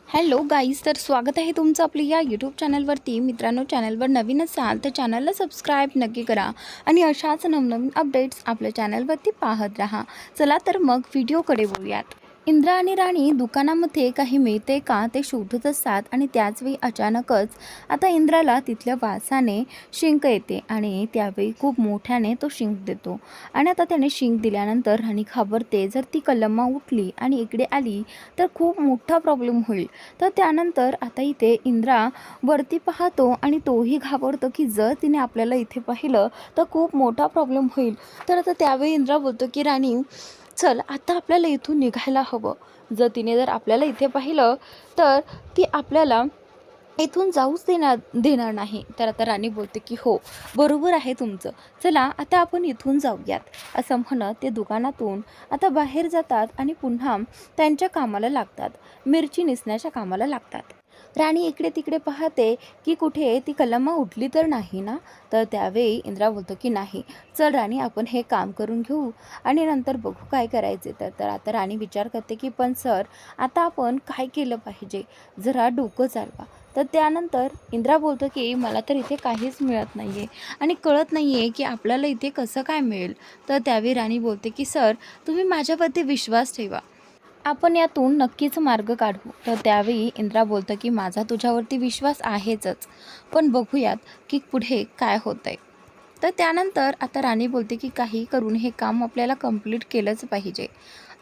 Hello guys, तर स्वागत आहे तुमचं आपल्या या यूट्यूब चॅनलवरती. मित्रांनो, चॅनलवर नवीन असाल तर चॅनलला सबस्क्राईब नक्की करा आणि अशाच नवनवीन अपडेट्स आपल्या चॅनलवरती पाहत राहा. चला तर मग व्हिडिओकडे वळूयात. इंद्रा आणि राणी दुकानामध्ये काही मिळते का ते शोधत असतात आणि त्याचवेळी अचानकच आता इंद्राला तिथल्या वासाने शिंक येते आणि त्यावेळी खूप मोठ्याने तो शिंक देतो आणि आता त्याने शिंक दिल्यानंतर राणी घाबरते. जर ती कलम्मा उठली आणि इकडे आली तर खूप मोठा प्रॉब्लेम होईल. तर त्यानंतर आता इथे इंद्रा वरती पाहतो आणि तोही घाबरतो की जर तिने आपल्याला इथे पाहिलं तर खूप मोठा प्रॉब्लेम होईल. तर आता त्यावेळी इंद्रा बोलतो की राणी, चल आता आपल्याला इथून निघायला हवं. जर आपल्याला इथे पाहिलं तर ती आपल्याला इथून जाऊच देणार नाही. तर आता राणी बोलते की हो, बरोबर आहे तुमचं, चला आता आपण इथून जाऊयात. असं म्हणत ते दुकानातून आता बाहेर जातात आणि पुन्हा त्यांच्या कामाला लागतात, मिरची नेसण्याच्या कामाला लागतात. राणी इकडे तिकडे पाहते की कुठे ती कलम्मा उठली तर नाही ना. तर त्यावेळी इंद्रा बोलतो की नाही, चल राणी आपण हे काम करून घेऊ आणि नंतर बघू काय करायचे. तर आता राणी विचार करते की पण सर, आता आपण काय केलं पाहिजे, जरा डोकं चालवा. तर त्यानंतर इंद्रा बोलतो की मला तर इथे काहीच मिळत नाही आहे आणि कळत नाही आहे की आपल्याला इथे कसं काय मिळेल. तर त्यावेळी राणी बोलते की सर, तुम्ही माझ्यावरती विश्वास ठेवा, आपण यातून नक्कीच मार्ग काढू. तर त्यावेळी इंद्रा बोलतं की माझा तुझ्यावरती विश्वास आहेच, पण बघूयात की पुढे काय होतं आहे. तर त्यानंतर आता राणी बोलते की काही करून हे काम आपल्याला कंप्लीट केलंच पाहिजे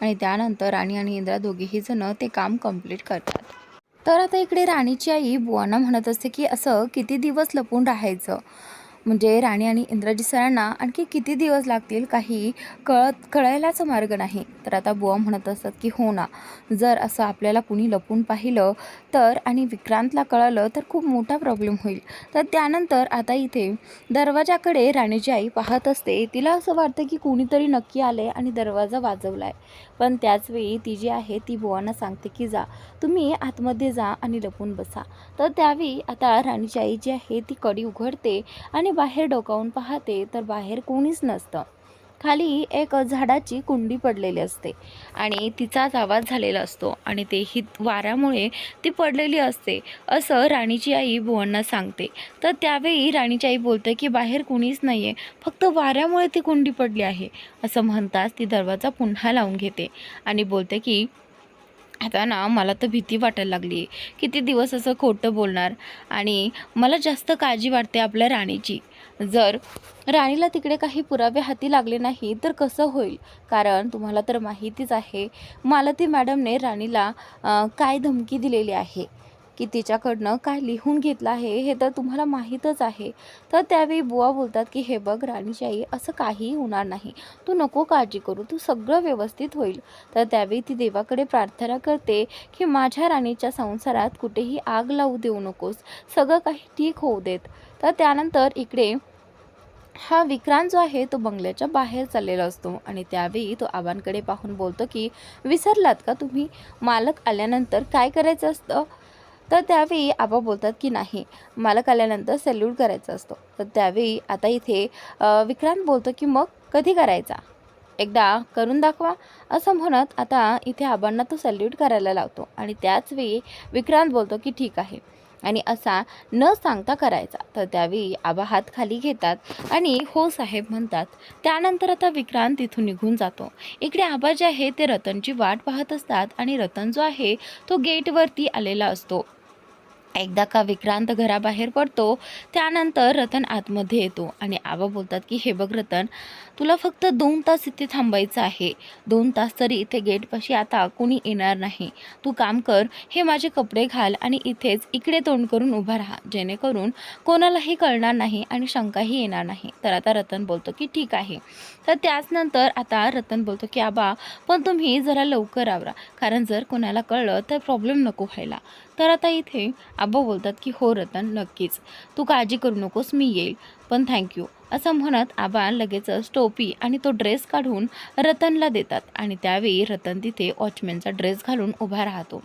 आणि त्यानंतर राणी आणि इंद्रा दोघेही जण ते काम कंप्लीट करतात. तर आता इकडे राणीची आई बुवांना म्हणत असते की असं किती दिवस लपून राहायचं, म्हणजे राणी आणि इंद्रजित सरांना आणखी किती दिवस लागतील, काही कळायलाच मार्ग नाही. तर आता बुवा म्हणत असतात की हो ना, जर असं आपल्याला कुणी लपून पाहिलं तर आणि विक्रांतला कळालं तर खूप मोठा प्रॉब्लेम होईल. तर त्यानंतर आता इथे दरवाजाकडे राणीची आई पाहत असते. तिला असं वाटतं की कुणीतरी नक्की आले आणि दरवाजा वाजवलाय. पण त्याचवेळी ती जी आहे ती बुवांना सांगते की जा, तुम्ही आतमध्ये जा आणि लपून बसा. तर त्यावेळी आता राणीची आई जी आहे ती कडी उघडते आणि बाहेर डोकावून पाहते तर बाहेर कोणीच नसतं. खाली एक झाडाची कुंडी पडलेली असते आणि तिचाच आवाज झालेला असतो आणि तेही वाऱ्यामुळे ती पडलेली असते, असं राणीची आई बुवांना सांगते. तर त्यावेळी राणीची आई बोलते की बाहेर कुणीच नाही आहे, फक्त वाऱ्यामुळे ती कुंडी पडली आहे. असं म्हणताच ती दरवाजा पुन्हा लावून घेते आणि बोलते की आता ना मला तर भीती वाटायला लागली आहे, किती दिवस असं खोटं बोलणार आणि मला जास्त काळजी वाटते आपल्या राणीची. जर राणीला तिकडे काही पुरावे हाती लागले नाही तर कसं होईल, कारण तुम्हाला तर माहितीच आहे मालती मॅडमने राणीला काय धमकी दिलेली आहे, की तिच्याकडनं काय लिहून घेतलं आहे हे तर तुम्हाला माहीतच आहे. तर त्यावेळी बुवा बोलतात की हे बघ राणीची आई, असं काहीही होणार नाही, तू नको काळजी करू, तू सगळं व्यवस्थित होईल. तर त्यावेळी ती देवाकडे प्रार्थना करते की माझ्या राणीच्या संसारात कुठेही आग लावू देऊ नकोस, सगळं काही ठीक होऊ देत. तर त्यानंतर इकडे हा विक्रांत जो आहे तो बंगल्याच्या बाहेर चाललेला असतो आणि त्यावेळी तो आबांकडे पाहून बोलतो की विसरलात का तुम्ही, मालक आल्यानंतर काय करायचं असतं. तर त्यावेळी आबा बोलतात की नाही, मालक आल्यानंतर सॅल्यूट करायचा असतो. तर त्यावेळी आता इथे विक्रांत बोलतो की मग कधी करायचा, एकदा करून दाखवा. असं म्हणत आता इथे आबांना तो सॅल्यूट करायला लावतो आणि त्याच वेळी विक्रांत बोलतो की ठीक आहे आणि असा न सांगता करायचा. तर त्यावेळी आबा हात खाली घेतात आणि हो साहेब म्हणतात. त्यानंतर आता विक्रांत तिथून निघून जातो. इकडे आबा जे आहे ते रतनची वाट पाहत असतात आणि रतन जो आहे तो गेटवरती आलेला असतो. एकदा का विक्रांत घराबाहेर पडतो त्यानंतर रतन आतमध्ये येतो आणि आबा बोलतात की हे बघ रतन, तुला फक्त 2 तास इथे थांबायचं आहे. 2 तास तरी इथे गेटपाशी आता कोणी येणार नाही. तू काम कर, हे माझे कपडे घाल आणि इथेच इकडे तोंड करून उभा राहा, जेणेकरून कोणालाही कळणार नाही आणि शंकाही येणार नाही. तर आता रतन बोलतो की ठीक आहे. तर त्याचनंतर आता रतन बोलतो की आबा, पण तुम्ही जरा लवकर आवरा, कारण जर कोणाला कळलं तर प्रॉब्लेम नको व्हायला. तर आता इथे आबा बोलतात की हो रतन, नक्कीच, तू काळजी करू नकोस, मी येईल, पण थँक्यू. असं म्हणत आबा लगेचच टोपी आणि तो ड्रेस काढून रतनला देतात आणि त्यावेळी रतन तिथे वॉचमॅनचा ड्रेस घालून उभा राहतो.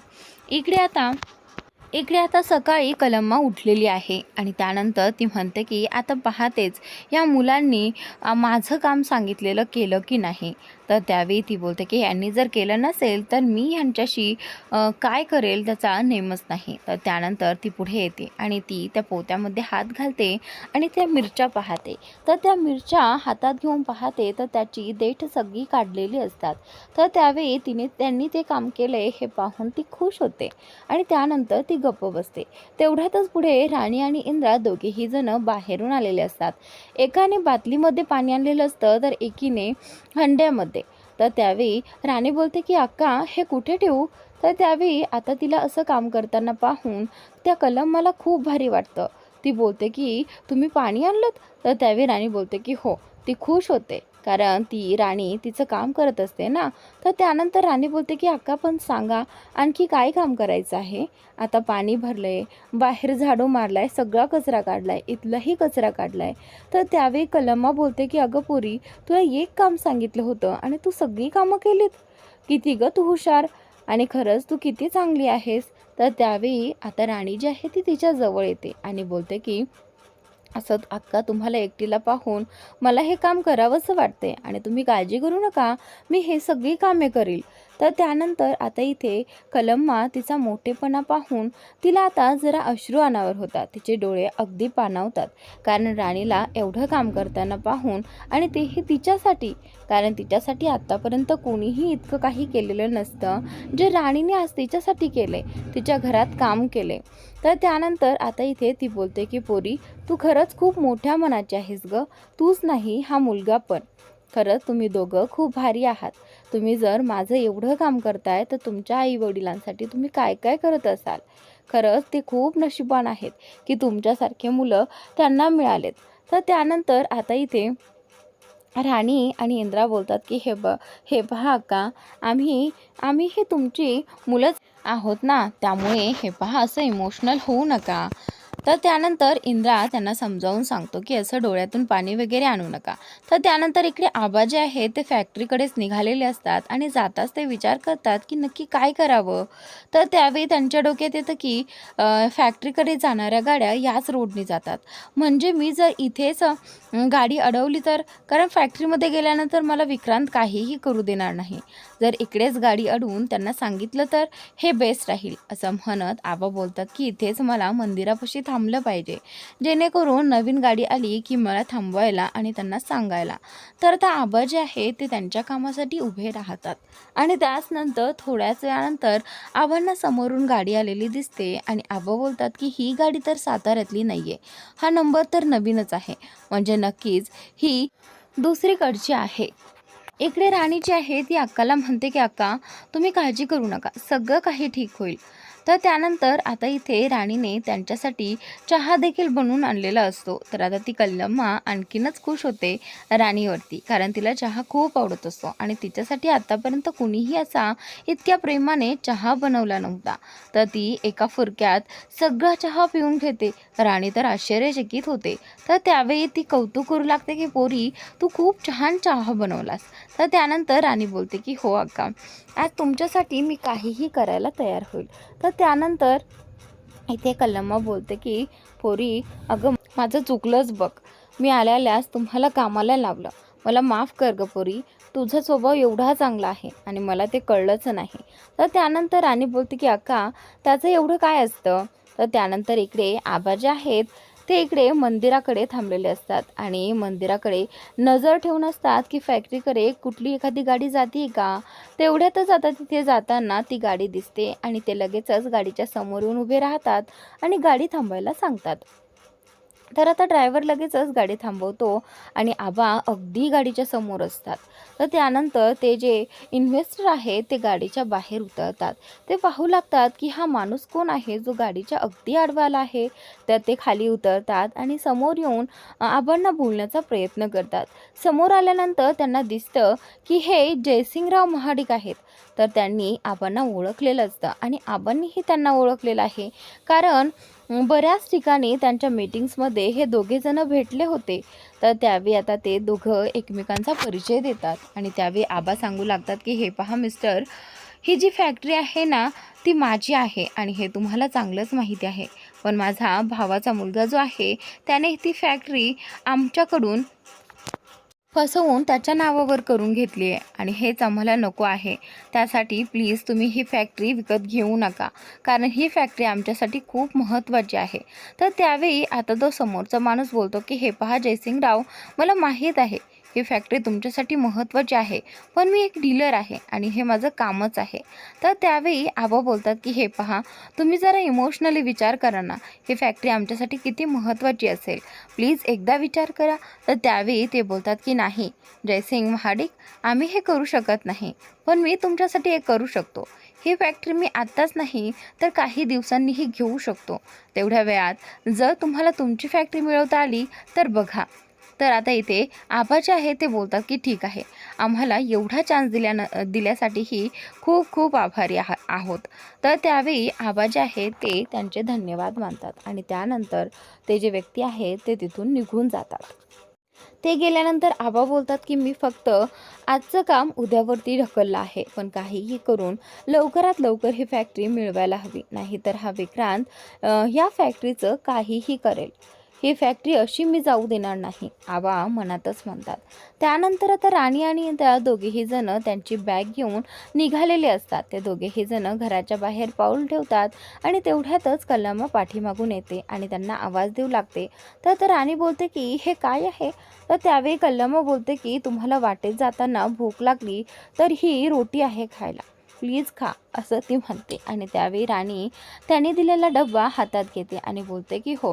इकडे आता सकाळी कलम्मा उठलेली आहे आणि त्यानंतर ती म्हणते की आता पाहतेच या मुलांनी माझं काम सांगितलेलं केलं की नाही. तर त्यावेळी ती बोलते की यांनी जर केलं नसेल तर मी ह्यांच्याशी काय करेल त्याचा नेमच नाही. तर त्यानंतर ती पुढे येते आणि ती त्या पोत्यामध्ये हात घालते आणि त्या मिरच्या पाहते. तर त्या मिरच्या हातात घेऊन पाहते तर त्याची देठ सगळी काढलेली असतात. तर त्यावेळी त्यांनी ते काम केले हे पाहून ती खुश होते आणि त्यानंतर ती गप्प बसते. तेवढ्यातच पुढे राणी आणि इंद्रा दोघेही जण बाहेरून आलेले असतात. एकाने बाटलीमध्ये पाणी आणलेलं असतं तर एकीने हंड्यामध्ये. तर त्यावेळी राणी बोलते की अक्का हे कुठे ठेवू. तर त्यावेळी आता तिला असं काम करताना पाहून त्या कलम मला खूप भारी वाटतं. ती बोलते की तुम्ही पाणी आणलं. तर त्यावेळी राणी बोलते की हो. ती खुश होते कारण ती राणी तिचं काम करत असते ना. तर त्यानंतर राणी बोलते की अक्का पण सांगा आणखी काय काम करायचं आहे. आता पाणी भरलंय, बाहेर झाडू मारलाय, सगळा कचरा काढलाय, इथलाही कचरा काढलाय. तर त्यावेळी कलम्मा बोलते की अगं पोरी तुला एक काम सांगितलं होतं आणि तू सगळी कामं केलीत. किती ग तू हुशार आणि खरंच तू किती चांगली आहेस. तर त्यावेळी आता राणी जी आहे ती तिच्या जवळ येते आणि बोलते की असं अक्का तुम्हाला एकटीला पाहून मला हे काम करावंसं वाटते आणि तुम्ही काळजी करू नका, मी हे सगळी कामे करील. तर त्यानंतर आता इथे कलम्मा तिचा मोठेपणा पाहून तिला आता जरा अश्रू अनावर होतात. तिचे डोळे अगदी पाणावतात कारण राणीला एवढं काम करताना पाहून आणि तेही तिच्यासाठी. कारण तिच्यासाठी आत्तापर्यंत कोणीही इतकं काही केलेलं नसतं जे राणीने आज तिच्यासाठी केले, तिच्या घरात काम केले. तर त्यानंतर आता इथे ती बोलते की पोरी तू खरंच खूप मोठ्या मनाची आहेस ग. तूच नाही हा मुलगा पण. खरंच तुम्ही दोघं खूप भारी आहात. तुम्ही जर माझं एवढं काम करताय तर तुमच्या आई वडिलांसाठी तुम्ही काय काय करत असाल. खरंच ते खूप नशिबान आहेत की तुमच्यासारखे मुलं त्यांना मिळालेत. तर त्यानंतर आता इथे राणी आणि इंद्रा बोलतात की हे पहा अक्का आम्ही हे तुमची मुलंच आहोत ना, त्यामुळे हे पहा असं इमोशनल होऊ नका. तर त्यानंतर इंद्रा त्यांना समजावून सांगतो की असं डोळ्यातून पाणी वगैरे आणू नका. तर त्यानंतर इकडे आबा जे आहेत ते फॅक्टरीकडेच निघालेले असतात आणि जाताच ते विचार करतात की नक्की काय करावं. तर त्यावेळी त्यांच्या डोक्यात येतं की फॅक्टरीकडे जाणाऱ्या गाड्या याच रोडने जातात. म्हणजे मी जर इथेच गाडी अडवली तर, कारण फॅक्टरीमध्ये गेल्यानंतर मला विक्रांत काहीही करू देणार नाही. जर इकडेच गाडी अडवून त्यांना सांगितलं तर हे बेस्ट राहील. असं म्हणत आबा बोलतात की इथेच मला मंदिरापाशी थांबलं पाहिजे, जेणेकरून नवीन गाडी आली की मला थांबवायला आणि त्यांना सांगायला. तर आता आबा जे आहे ते त्यांच्या कामासाठी उभे राहतात आणि त्याचनंतर थोड्याच वेळानंतर आबांना समोरून गाडी आलेली दिसते आणि आबा बोलतात की ही गाडी तर साताऱ्यातली नाही आहे, हा नंबर तर नवीनच आहे, म्हणजे नक्कीच ही दुसरीकडची आहे. इकडे राणी जी आहे ती अक्काला म्हणते की अक्का तुम्ही काळजी करू नका, सगळं काही ठीक होईल. तर त्यानंतर आता इथे राणीने त्यांच्यासाठी चहा देखील बनवून आणलेला असतो. तर आता ती कल्लम्मा आणखीनच खुश होते राणीवरती, कारण तिला चहा खूप आवडत असतो आणि तिच्यासाठी आतापर्यंत कुणीही असा इतक्या प्रेमाने चहा बनवला नव्हता. तर ती एका फुरक्यात सगळा चहा पिऊन घेते. राणी तर आश्चर्यचकित होते. तर त्यावेळी ती कौतुक करू लागते की पोरी तू खूप छान चहा बनवलास. तर त्यानंतर राणी बोलते की हो अक्का, आज तुमच्यासाठी मी काहीही करायला तयार होईल. तर त्यानंतर इथे कल्लम्मा बोलते की पोरी अगं माझं चुकलंच बघ, मी आल्यास तुम्हाला कामाला लावलं, मला माफ कर ग पोरी, तुझा स्वभाव एवढा चांगला आहे आणि मला ते कळलंच नाही. तर त्यानंतर राणी बोलते की अक्का त्याचं एवढं काय असतं. तर त्यानंतर इकडे आबा जे आहेत ते इकडे मंदिराकडे थांबलेले असतात आणि मंदिराकडे नजर ठेवून असतात की फॅक्टरीकडे कुठली एखादी गाडी जाते का. तेवढ्यातच आता तिथे जाताना ती गाडी दिसते आणि ते लगेचच गाडीच्या समोर येऊन उभे राहतात आणि गाडी थांबायला सांगतात. तर आता ड्रायव्हर लगेचच गाडी थांबवतो आणि आबा अगदी गाडीच्या समोर असतात. तर त्यानंतर ते जे इन्व्हेस्टर आहेत ते गाडीच्या बाहेर उतरतात. ते पाहू लागतात की हा माणूस कोण आहे जो गाडीच्या अगदी आडवा आला आहे. तर ते खाली उतरतात आणि समोर येऊन आबांना बोलण्याचा प्रयत्न करतात. समोर आल्यानंतर त्यांना दिसतं की हे जयसिंगराव महाडिक आहेत. तर त्यांनी आबांना ओळखलेलं असतं आणि आबांनीही त्यांना ओळखलेलं आहे, कारण बऱ्याच ठिकाणी त्यांच्या मीटिंग्समध्ये हे दोघेजणं भेटले होते. तर त्यावेळी आता ते दोघं एकमेकांचा परिचय देतात आणि त्यावेळी आबा सांगू लागतात की हे पहा मिस्टर, ही जी फॅक्टरी आहे ना ती माझी आहे आणि हे तुम्हाला चांगलंच माहिती आहे. पण माझा भावाचा मुलगा जो आहे त्याने ती फॅक्टरी आमच्याकडून फसवून त्याच्या नावावर करून घेतली आहे आणि हेच आम्हाला नको आहे. त्यासाठी प्लीज तुम्ही ही फॅक्टरी विकत घेऊ नका, कारण ही फॅक्टरी आमच्यासाठी खूप महत्त्वाची आहे. तर त्यावेळी आता तो समोरचा माणूस बोलतो की हे पहा जयसिंगराव, मला माहीत आहे ही फॅक्टरी तुमच्यासाठी महत्त्वाची आहे, पण मी एक डीलर आहे आणि हे माझं कामच आहे. तर त्यावेळी आबा बोलतात की हे पहा, तुम्ही जरा इमोशनली विचार करा ना, ही फॅक्टरी आमच्यासाठी किती महत्त्वाची असेल, प्लीज एकदा विचार करा. तर त्यावेळी ते बोलतात की नाही जयसिंग महाडिक, आम्ही हे करू शकत नाही, पण मी तुमच्यासाठी हे करू शकतो. ही फॅक्टरी मी आत्ताच नाही तर काही दिवसांनीही घेऊ शकतो. तेवढ्या वेळात जर तुम्हाला तुमची फॅक्टरी मिळवता आली तर बघा. तर आता इथे आबा जे आहे ते बोलतात की ठीक आहे, आम्हाला एवढा चान्स दिल्यासाठीही खूप खूप आभारी आहोत. तर त्यावेळी आबा जे आहे ते त्यांचे धन्यवाद मानतात आणि त्यानंतर ते जे व्यक्ती आहेत ते तिथून निघून जातात. ते गेल्यानंतर आबा बोलतात की मी फक्त आजचं काम उद्यावरती ढकललं आहे, पण काहीही करून लवकरात लवकर ही फॅक्टरी मिळवायला हवी, नाहीतर हा विक्रांत या फॅक्टरीचं काहीही करेल. ही फॅक्टरी अशी मी जाऊ देणार नाही, आबा मनातच म्हणतात. त्यानंतर आता राणी आणि त्या दोघेही जण त्यांची बॅग घेऊन निघालेले असतात. ते दोघेही जण घराच्या बाहेर पाऊल ठेवतात आणि तेवढ्यातच कल्लामा पाठीमागून येते आणि त्यांना आवाज देऊ लागते. तर राणी बोलते की हे काय आहे. तर त्यावेळी कल्लामा बोलते की तुम्हाला वाटेत जाताना भूक लागली तर ही रोटी आहे खायला, प्लीज खा, असं ती म्हणते. आणि त्यावेळी राणी त्याने दिलेला डब्बा हातात घेते आणि बोलते की हो.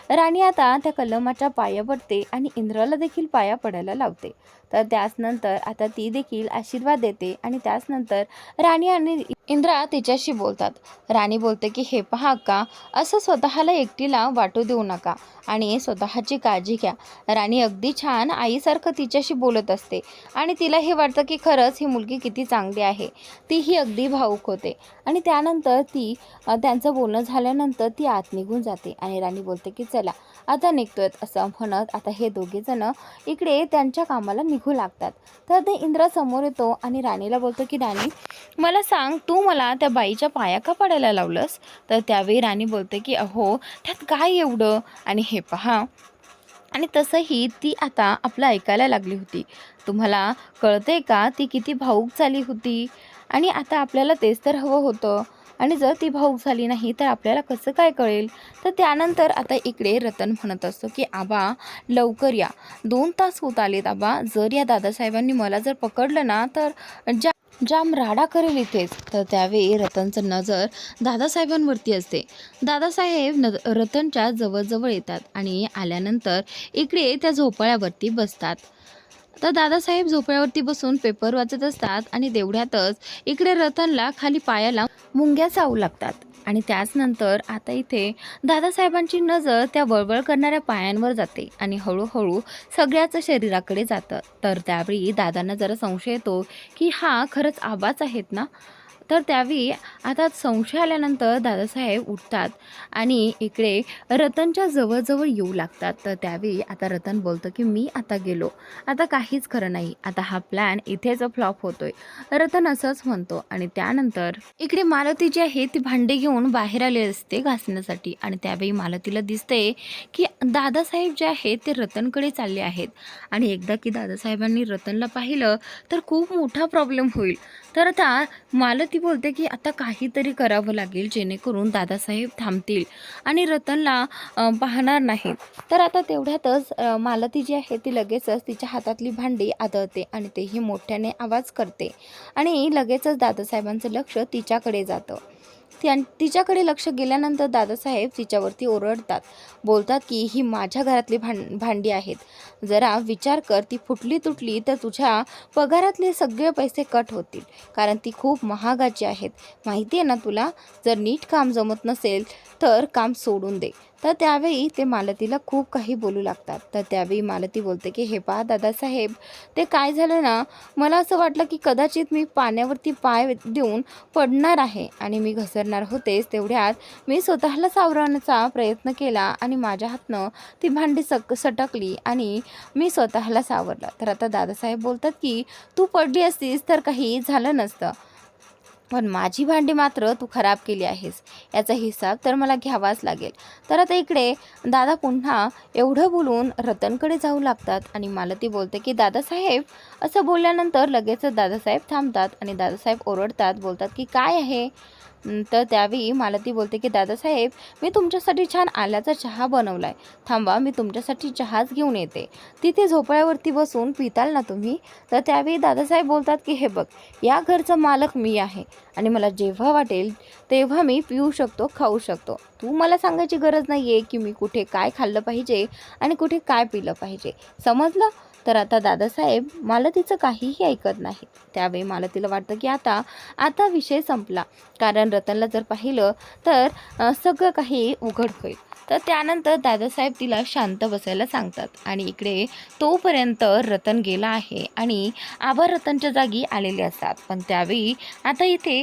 राणी आता त्या कलमाच्या पाया पडते आणि इंद्राला देखील पाया पडायला लावते. तर त्याचनंतर आता ती देखील आशीर्वाद देते आणि त्याचनंतर राणी आणि इंद्रा तिच्याशी बोलतात. राणी बोलते की हे पहा अक्का, असं स्वतःला एकटीला वाटू देऊ नका आणि स्वतःची काळजी घ्या. राणी अगदी छान आईसारखं तिच्याशी बोलत असते आणि तिला हे वाटतं की खरंच ही मुलगी किती चांगली आहे. तीही अगदी भावूक होते आणि त्यानंतर ती त्यांचं बोलणं झाल्यानंतर ती आत निघून जाते आणि राणी बोलते की चला आता निघतोय, असं म्हणत आता हे दोघे जण इकडे त्यांच्या कामाला निघू लागतात. तर ते इंद्रा समोर येतो आणि राणीला बोलतो की राणी, मला सांग, तू मला त्या बाईच्या पाया का पडायला लावलंस. तर त्यावेळी राणी बोलते की अहो त्यात काय एवढं. आणि हे पहा, आणि तसंही ती आता आपलं ऐकायला लागली होती. तुम्हाला कळतंय का ती किती भावूक झाली होती आणि आता आपल्याला तेच तर हवं होतं आणि जर ती भावूक झाली नाही तर आपल्याला कसं काय कळेल. तर त्यानंतर आता इकडे रतन म्हणत असतो की आबा लवकर या, 2 तास होत आलेत आबा, जर या दादासाहेबांनी मला जर पकडलं ना तर जाम राडा करेल इथेच. तर त्यावेळी रतनचं नजर दादासाहेबांवरती असते. दादासाहेब रतनच्या जवळजवळ येतात आणि आल्यानंतर इकडे त्या झोपाळ्यावरती बसतात. तर दादासाहेब झोपाळ्यावरती बसून पेपर वाचत असतात आणि तेवढ्यातच इकडे रतनला खाली पायाला मुंग्या चावू लागतात. आणि त्याचनंतर आता इथे दादासाहेबांची नजर त्या वळवळ करणाऱ्या पायांवर जाते आणि हळूहळू सगळ्याच शरीराकडे जातं. तर त्यावेळी दादांना जरा संशय येतो की हा खरंच आबाच आहेत ना. तर त्यावेळी आता संशय आल्यानंतर दादासाहेब उठतात आणि इकडे रतनच्या जवळजवळ येऊ लागतात. तर त्यावेळी आता रतन बोलतं की मी आता गेलो, आता काहीच खरं नाही, आता हा प्लॅन इथेच फ्लॉप होतोय, रतन असंच म्हणतो. आणि त्यानंतर इकडे मालती जी आहे ती भांडे घेऊन बाहेर आले असते घासण्यासाठी आणि त्यावेळी मालतीला दिसते की दादासाहेब जे आहेत ते रतनकडे चालले आहेत आणि एकदा की दादासाहेबांनी रतनला पाहिलं तर खूप मोठा प्रॉब्लेम होईल. तर आता मालती बोलते की आता काहीतरी करावं लागेल जेणेकरून दादासाहेब थांबतील आणि रतनला पाहणार नाहीत. तर आता तेवढ्यातच मालती जी आहे ती लगेचच तिच्या हातातली भांडी आदळते आणि तेही मोठ्याने आवाज करते आणि लगेचच दादासाहेबांचं लक्ष तिच्याकडे जातं. तिच्याकडे लक्ष गेल्यानंतर दादासाहेब तिच्यावरती ओरडतात, बोलतात की ही माझ्या घरातली भांडी आहेत, जरा विचार कर, ती फुटली तुटली तर तुझ्या पगारातले सगळे पैसे कट होतील, कारण ती खूप महागाची आहेत, माहिती आहे ना तुला. जर नीट काम जमत नसेल तर काम सोडून दे. तर त्यावेळी ते मालतीला खूप काही बोलू लागतात. तर त्यावेळी मालती बोलते की हे पहा दादासाहेब, ते काय झालं ना, मला असं वाटलं की कदाचित मी पाण्यावरती पाय देऊन पडणार आहे आणि मी घसरणार होतेच. तेवढ्यात मी स्वतःला सावरण्याचा प्रयत्न केला आणि माझ्या हातनं ती भांडी सटकली आणि मी स्वतःला सावरलं. तर आता दादासाहेब बोलतात की तू पडली असतीस तर काही झालं नसतं. पण माझी भांडी मात्र तू खराब केली आहेस, याचा हिसाब तर मला घ्यावाच लागेल. तर आता इकडे दादा पुन्हा एवढं बोलून रतनकडे जाऊ लागतात आणि मालती बोलते की दादासाहेब, असं बोलल्यानंतर लगेचच दादासाहेब थांबतात आणि दादासाहेब ओरडतात, बोलतात की काय आहे. तर त्यावेळी मालती बोलते की दादासाहेब, मी तुमच्यासाठी छान आल्याचा चहा बनवलाय, थांबा मी तुमच्यासाठी चहाच घेऊन येते. तिथे झोपाळ्यावरती बसून पिताल ना तुम्ही. तर त्यावेळी दादासाहेब बोलतात की हे बघ, या घरचा मालक मी आहे आणि मला जेव्हा वाटेल तेव्हा मी पिऊ शकतो, खाऊ शकतो. तू मला सांगायची गरज नाही आहे की मी कुठे काय खाल्लं पाहिजे आणि कुठे काय पिलं पाहिजे, समजलं. तर आता दादासाहेब मालतीचं काहीही ऐकत नाही. त्यावेळी मालतीला वाटतं की आता आता विषय संपला, कारण रतनला जर पाहिलं तर सगळं काही उघड होईल. तर त्यानंतर दादासाहेब तिला शांत बसायला सांगतात आणि इकडे तोपर्यंत रतन गेला आहे आणि आबा रतनच्या जागी आलेले असतात. पण त्यावेळी आता इथे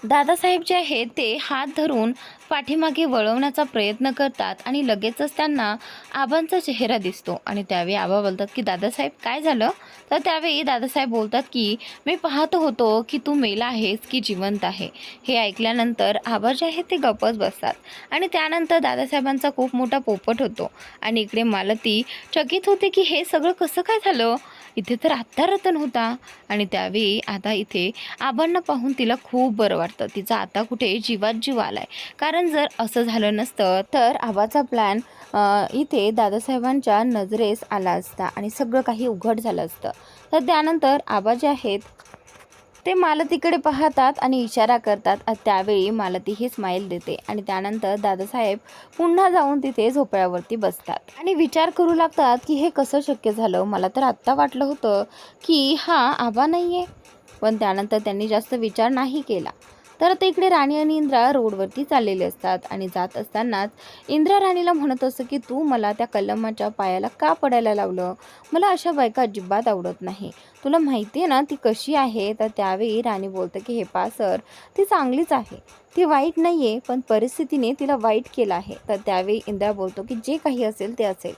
दादासाहेब जे आहेत ते हात धरून पाठीमागे वळवण्याचा प्रयत्न करतात आणि लगेचच त्यांना आबांचा चेहरा दिसतो आणि त्यावेळी आबा बोलतात की दादासाहेब काय झालं. तर त्यावेळी दादासाहेब बोलतात की मी पाहत होतो की तू मेला आहेस की जिवंत आहे. हे ऐकल्यानंतर आबा जे आहेत ते गप्पच बसतात आणि त्यानंतर दादासाहेबांचा खूप मोठा पोपट होतो आणि इकडे मालती चकित होते की हे सगळं कसं काय झालं, इथे तर आत्ता रतन होता. आणि त्यावेळी आता इथे आबांना पाहून तिला खूप बरं वाटतं, तिचा आता कुठे जीवात जीव आलाय. कारण जर असं झालं नसतं तर आबाचा प्लॅन इथे दादासाहेबांच्या नजरेस आला असता आणि सगळं काही उघड झालं असतं. तर त्यानंतर आबा जे आहेत ते मालतीकडे पाहतात आणि इशारा करतात. त्यावेळी मालती ही स्माईल देते आणि त्यानंतर दादासाहेब पुन्हा जाऊन तिथे झोपड्यावरती बसतात आणि विचार करू लागतात की हे कसं शक्य झालं. मला तर आत्ता वाटलं होतं की हा आबा नाही आहे, पण त्यानंतर त्यांनी जास्त विचार नाही केला. तर आता इकडे राणी आणि इंद्रा रोडवरती चाललेले असतात आणि जात असतानाच इंद्रा राणीला म्हणत असतं की तू मला त्या कलमाच्या पायाला का पडायला लावलं, मला अशा बायका अजिबात आवडत नाही, तुला माहिती आहे ना ती कशी आहे. तर त्यावेळी राणी बोलते की हे पा सर, ती चांगलीच आहे, ती वाईट नाही आहे, पण परिस्थितीने तिला वाईट केलं आहे. तर त्यावेळी इंद्रा बोलतो की जे काही असेल ते असेल,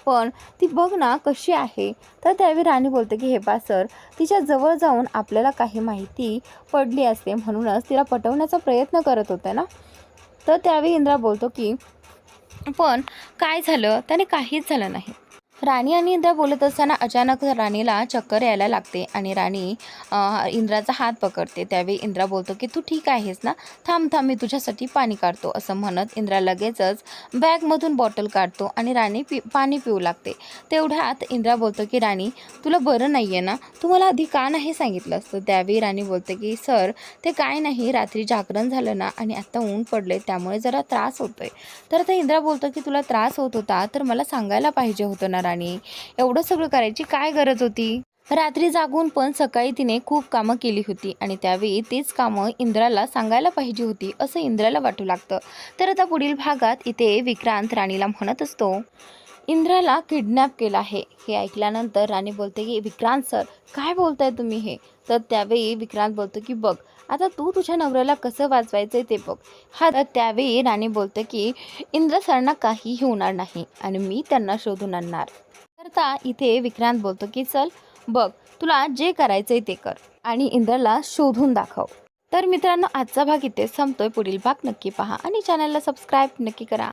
पण ती बघ ना कशी आहे. तर त्यावेळी राणी बोलते की हे पा सर, तिच्या जवळ जाऊन आपल्याला काही माहिती पडली असते म्हणूनच तिला पटवण्याचा प्रयत्न करत होते ना. तर त्यावेळी इंद्रा बोलतो की पण काय झालं, त्याने काहीच झालं नाही. राणी आणि इंद्रा बोलत असताना अचानक राणीला चक्कर यायला लागते आणि राणी इंद्राचा हात पकडते. त्यावेळी इंद्रा बोलतो की तू ठीक आहेस ना, थांब थांब मी तुझ्यासाठी पाणी काढतो. असं म्हणत इंद्रा लगेचच बॅगमधून बॉटल काढतो आणि राणी पाणी पिऊ लागते. तेवढ्यात इंद्रा बोलतो की राणी, तुला बरं नाही आहे ना, तू मला आधी का नाही सांगितलं असतं. त्यावेळी राणी बोलते की सर, ते काय नाही, रात्री जागरण झालं ना आणि आत्ता ऊन पडले त्यामुळे जरा त्रास होतोय. तर आता इंद्रा बोलतो की तुला त्रास होत होता तर मला सांगायला पाहिजे होतं ना राणी, एवढं सगळं करायची काय गरज होती. रात्री जागून पण सकाळी तिने खूप कामं केली होती आणि त्यावेळी तीच कामं इंद्राला सांगायला पाहिजे होती असं इंद्राला वाटू लागतं. तर आता पुढील भागात इथे विक्रांत राणीला म्हणत असतो इंद्राला किडनॅप केला आहे. हे ऐकल्यानंतर राणी बोलते की विक्रांत सर, काय बोलताय तुम्ही हे. तर त्यावेळी विक्रांत बोलतो की बघ आता तू तुझ्या नवऱ्याला कसं वाचवायचं ते बघ. हा तर त्यावेळी राणी बोलते की इंद्र सरना काहीही होणार नाही आणि मी त्यांना शोधून आणणार. तर आता इथे विक्रांत बोलतो की चल बघ, तुला जे करायचंय ते कर आणि इंद्रला शोधून दाखव. तर मित्रांनो, आजचा भाग इथे संपतोय. पुढील भाग नक्की पहा आणि चॅनलला सबस्क्राईब नक्की करा.